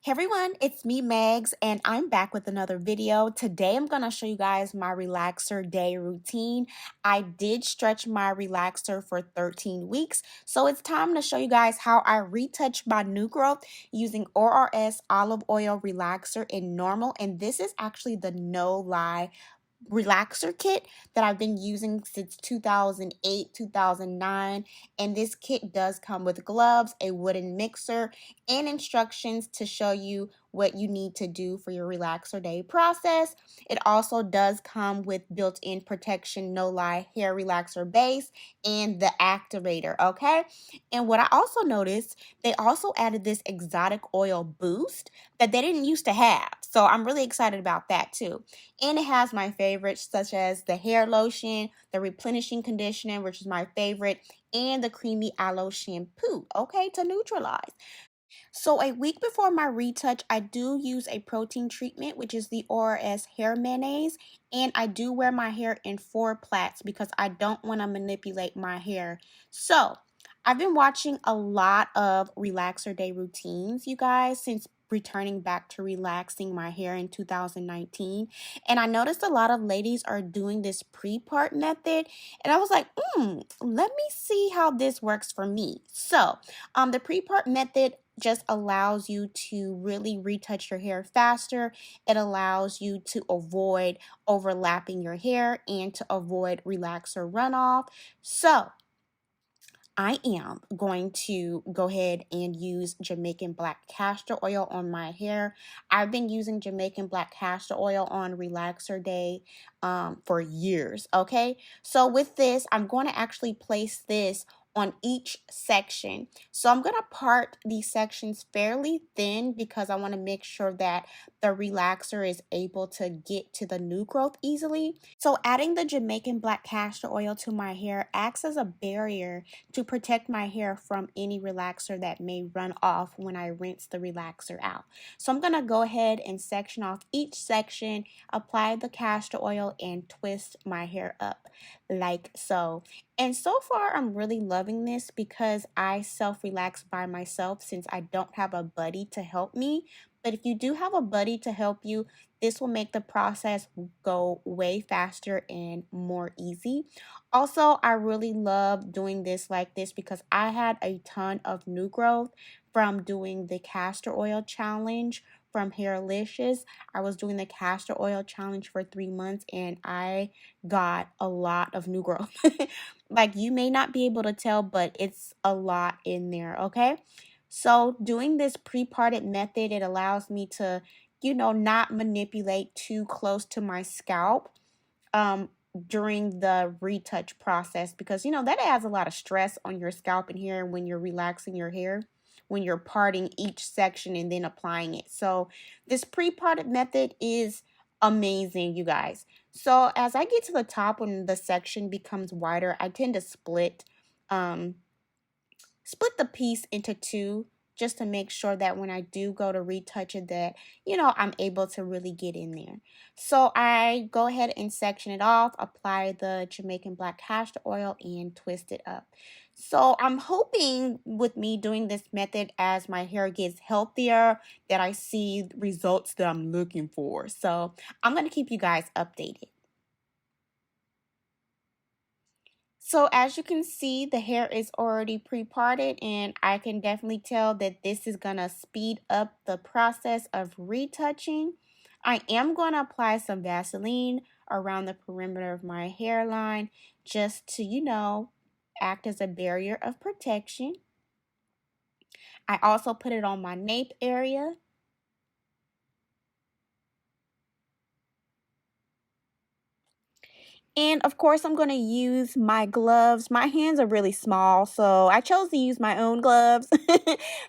Hey everyone, it's me Megs and I'm back with another video. Today I'm going to show you guys my relaxer day routine. I did stretch my relaxer for 13 weeks, so it's time to show you guys how I retouch my new growth using ORS olive oil relaxer in normal, and this is actually the No Lye relaxer kit that I've been using since 2008, 2009, and this kit does come with gloves, a wooden mixer, and instructions to show you what you need to do for your relaxer day process. It also does come with built-in protection No Lye hair relaxer base and the activator, okay? And what I also noticed, they also added this exotic oil boost that they didn't used to have, so I'm really excited about that too. And it has my favorites such as the hair lotion, the replenishing conditioner, which is my favorite, and the creamy aloe shampoo, okay, to neutralize. So a week before my retouch, I do use a protein treatment, which is the ORS Hair Mayonnaise, and I do wear my hair in 4 plaits because I don't want to manipulate my hair. So I've been watching a lot of relaxer day routines, you guys, since returning back to relaxing my hair in 2019, and I noticed a lot of ladies are doing this pre-part method, and I was like, let me see how this works for me. So the pre-part method just allows you to really retouch your hair faster. It allows you to avoid overlapping your hair and to avoid relaxer runoff. So I am going to go ahead and use Jamaican Black Castor Oil on my hair. I've been using Jamaican Black Castor Oil on relaxer day for years, okay? So with this, I'm going to actually place this on each section. So I'm going to part these sections fairly thin because I want to make sure that the relaxer is able to get to the new growth easily. So adding the Jamaican Black Castor Oil to my hair acts as a barrier to protect my hair from any relaxer that may run off when I rinse the relaxer out. So I'm going to go ahead and section off each section, apply the castor oil, and twist my hair up like so. And so far, I'm really loving this because I self-relax by myself since I don't have a buddy to help me. But if you do have a buddy to help you, this will make the process go way faster and more easy. Also, I really love doing this like this because I had a ton of new growth from doing the castor oil challenge from Hairlicious. I was doing the castor oil challenge for 3 months and I got a lot of new growth. Like, you may not be able to tell, but it's a lot in there, okay? So doing this pre-parted method, it allows me to, not manipulate too close to my scalp during the retouch process because, that adds a lot of stress on your scalp and hair when you're relaxing your hair, when you're parting each section and then applying it. So this pre-parted method is amazing, you guys. So as I get to the top, when the section becomes wider, I tend to split the piece into 2 just to make sure that when I do go to retouch it that, I'm able to really get in there. So I go ahead and section it off, apply the Jamaican Black Castor Oil, and twist it up. So I'm hoping with me doing this method as my hair gets healthier that I see results that I'm looking for. So I'm going to keep you guys updated. So as you can see, the hair is already pre-parted and I can definitely tell that this is going to speed up the process of retouching. I am going to apply some Vaseline around the perimeter of my hairline just to, act as a barrier of protection. I also put it on my nape area. And of course, I'm going to use my gloves. My hands are really small, so I chose to use my own gloves.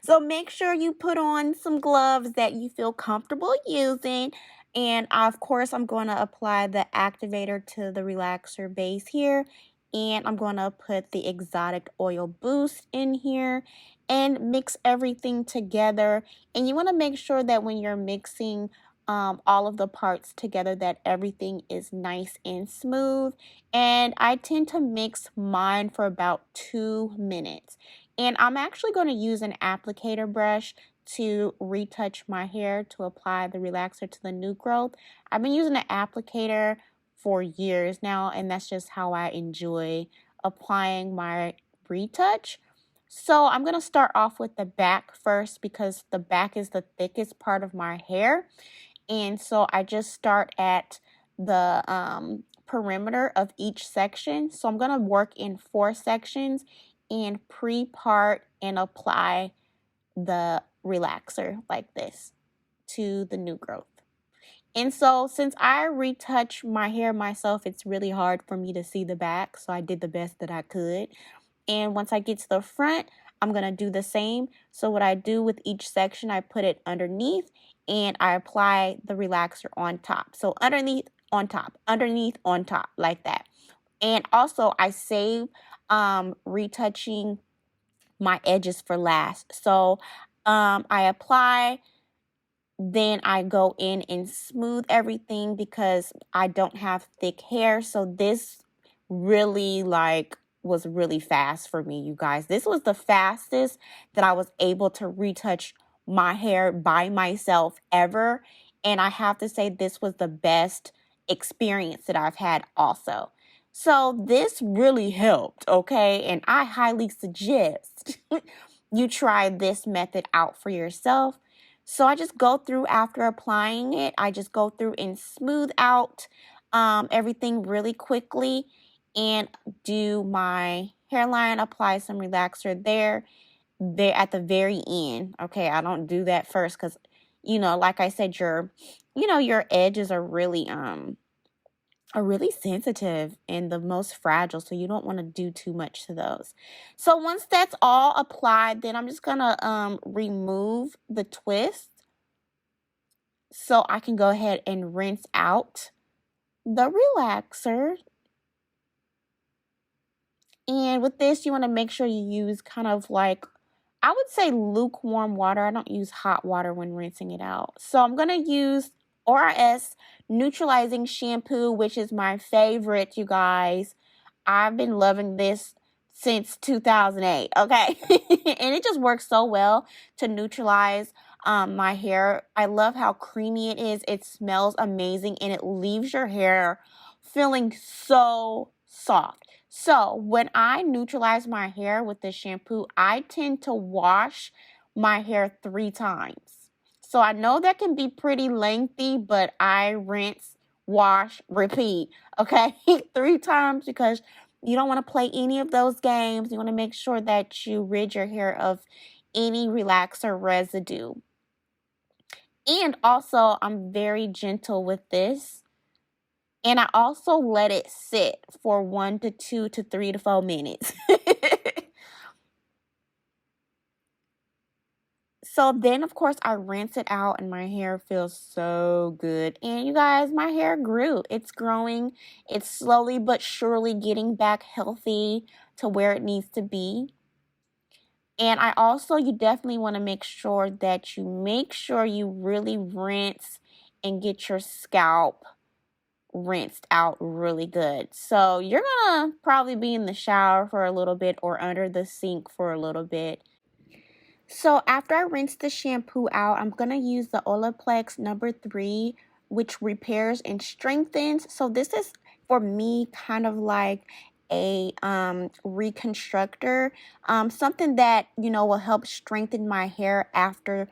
So make sure you put on some gloves that you feel comfortable using. And of course, I'm going to apply the activator to the relaxer base here. And I'm going to put the exotic oil boost in here and mix everything together. And you want to make sure that when you're mixing all of the parts together that everything is nice and smooth. And I tend to mix mine for about 2 minutes. And I'm actually going to use an applicator brush to retouch my hair to apply the relaxer to the new growth. I've been using an applicator for years now, and that's just how I enjoy applying my retouch. So I'm going to start off with the back first because the back is the thickest part of my hair. And so I just start at the perimeter of each section. So I'm going to work in 4 sections and pre-part and apply the relaxer like this to the new growth. And so since I retouch my hair myself, it's really hard for me to see the back. So I did the best that I could. And once I get to the front, I'm going to do the same. So what I do with each section, I put it underneath and I apply the relaxer on top. So underneath, on top, underneath, on top, like that. And also I save retouching my edges for last. So I apply, then I go in and smooth everything because I don't have thick hair. So this really was really fast for me, you guys. This was the fastest that I was able to retouch my hair by myself ever. And I have to say this was the best experience that I've had also. So this really helped, okay? And I highly suggest you try this method out for yourself. So I just go through after applying it. I just go through and smooth out everything really quickly and do my hairline, apply some relaxer there at the very end. Okay, I don't do that first because, like I said, your edges are really sensitive and the most fragile, so you don't want to do too much to those. So once that's all applied, then I'm just gonna remove the twist so I can go ahead and rinse out the relaxer. And with this, you want to make sure you use kind of like, I would say lukewarm water. I don't use hot water when rinsing it out. So I'm going to use ORS Neutralizing Shampoo, which is my favorite, you guys. I've been loving this since 2008, okay? And it just works so well to neutralize my hair. I love how creamy it is. It smells amazing, and it leaves your hair feeling so soft. So when I neutralize my hair with this shampoo, I tend to wash my hair 3 times. So I know that can be pretty lengthy, but I rinse, wash, repeat, okay? 3 times because you don't want to play any of those games. You want to make sure that you rid your hair of any relaxer residue. And also, I'm very gentle with this. And I also let it sit for 1 to 2 to 3 to 4 minutes. So then, of course, I rinse it out and my hair feels so good. And you guys, my hair grew. It's growing. It's slowly but surely getting back healthy to where it needs to be. And you definitely want to make sure that you really rinse and get your scalp rinsed out really good. So you're gonna probably be in the shower for a little bit or under the sink for a little bit. So after I rinse the shampoo out, I'm gonna use the Olaplex number 3, which repairs and strengthens. So this is for me kind of like a reconstructor, something that will help strengthen my hair after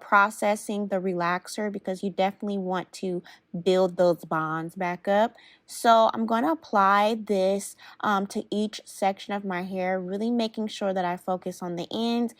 processing the relaxer, because you definitely want to build those bonds back up. So I'm going to apply this to each section of my hair, really making sure that I focus on the ends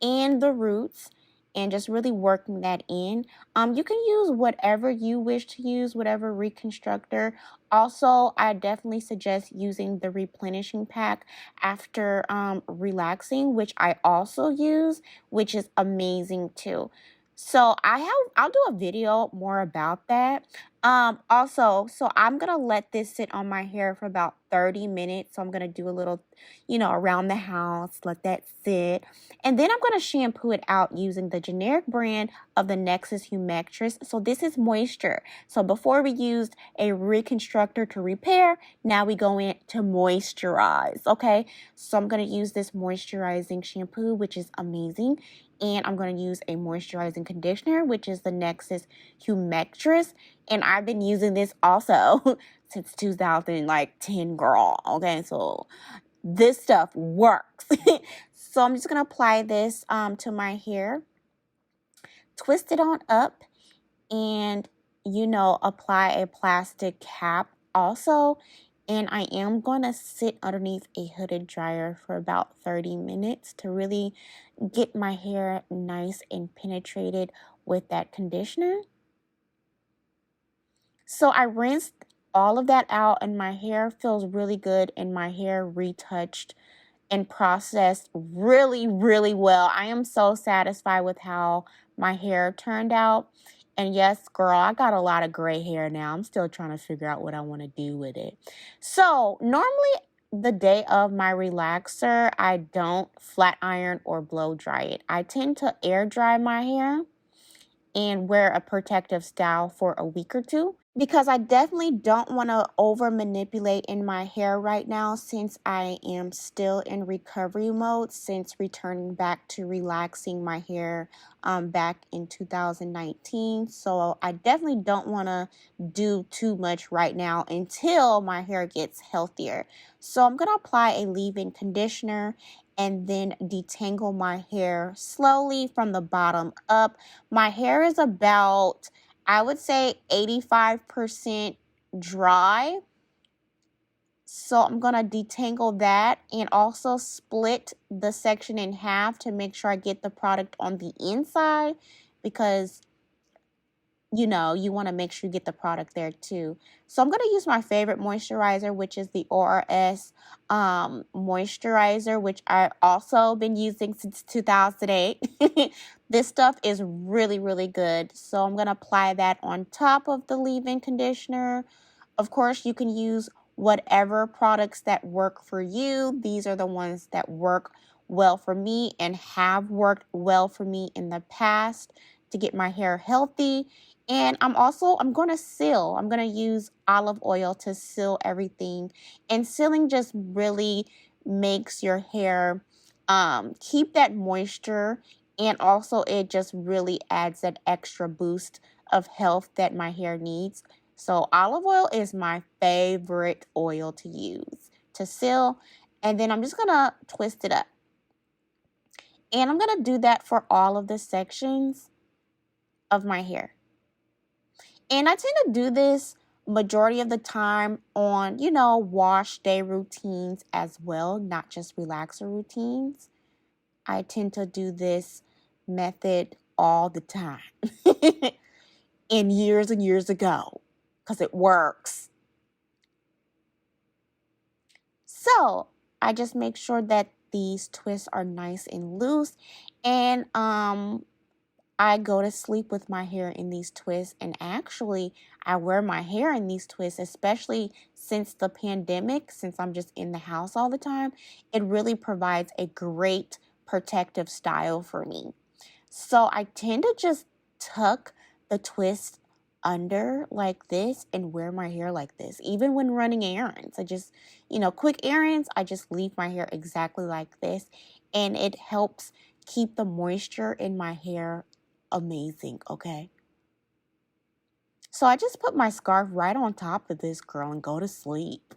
and the roots and just really working that in. You can use whatever you wish to use, whatever reconstructor. Also, I definitely suggest using the replenishing pack after relaxing, which I also use, which is amazing too. So I'll do a video more about that. Also, so I'm gonna let this sit on my hair for about 30 minutes. So I'm gonna do a little, around the house, let that sit. And then I'm gonna shampoo it out using the generic brand of the Nexxus Humectress. So this is moisture. So before we used a reconstructor to repair, now we go in to moisturize, okay? So I'm gonna use this moisturizing shampoo, which is amazing. And I'm going to use a moisturizing conditioner, which is the Nexxus Humectress. And I've been using this also since 2010, girl. Okay, so this stuff works. So I'm just going to apply this to my hair, twist it on up, and, apply a plastic cap also. And I am going to sit underneath a hooded dryer for about 30 minutes to really get my hair nice and penetrated with that conditioner. So I rinsed all of that out and my hair feels really good and my hair retouched and processed really, really well. I am so satisfied with how my hair turned out. And yes, girl, I got a lot of gray hair now. I'm still trying to figure out what I want to do with it. So normally the day of my relaxer, I don't flat iron or blow dry it. I tend to air dry my hair and wear a protective style for a week or two, because I definitely don't want to over manipulate in my hair right now since I am still in recovery mode since returning back to relaxing my hair back in 2019. So I definitely don't want to do too much right now until my hair gets healthier. So I'm going to apply a leave-in conditioner and then detangle my hair slowly from the bottom up. My hair is about, I would say, 85% dry. So I'm going to detangle that and also split the section in half to make sure I get the product on the inside, because you want to make sure you get the product there too. So I'm going to use my favorite moisturizer, which is the ORS moisturizer, which I've also been using since 2008. This stuff is really, really good. So I'm going to apply that on top of the leave-in conditioner. Of course, you can use whatever products that work for you. These are the ones that work well for me and have worked well for me in the past to get my hair healthy. And I'm going to seal. I'm going to use olive oil to seal everything. And sealing just really makes your hair keep that moisture. And also it just really adds that extra boost of health that my hair needs. So olive oil is my favorite oil to use to seal. And then I'm just going to twist it up. And I'm going to do that for all of the sections of my hair. And I tend to do this majority of the time on, wash day routines as well, not just relaxer routines. I tend to do this method all the time and years ago because it works. So I just make sure that these twists are nice and loose, and I go to sleep with my hair in these twists, and actually I wear my hair in these twists, especially since the pandemic, since I'm just in the house all the time. It really provides a great protective style for me. So I tend to just tuck the twist under like this and wear my hair like this. Even when running errands, I just, quick errands, I just leave my hair exactly like this, and it helps keep the moisture in my hair amazing, okay? So I just put my scarf right on top of this girl and go to sleep.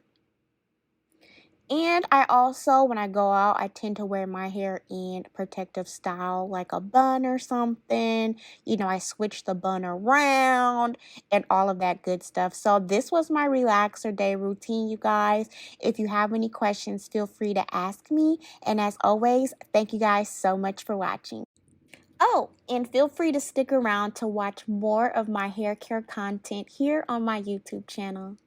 And I also, when I go out, I tend to wear my hair in protective style, like a bun or something. I switch the bun around and all of that good stuff. So this was my relaxer day routine, you guys. If you have any questions, feel free to ask me. And as always, thank you guys so much for watching. Oh, and feel free to stick around to watch more of my hair care content here on my YouTube channel.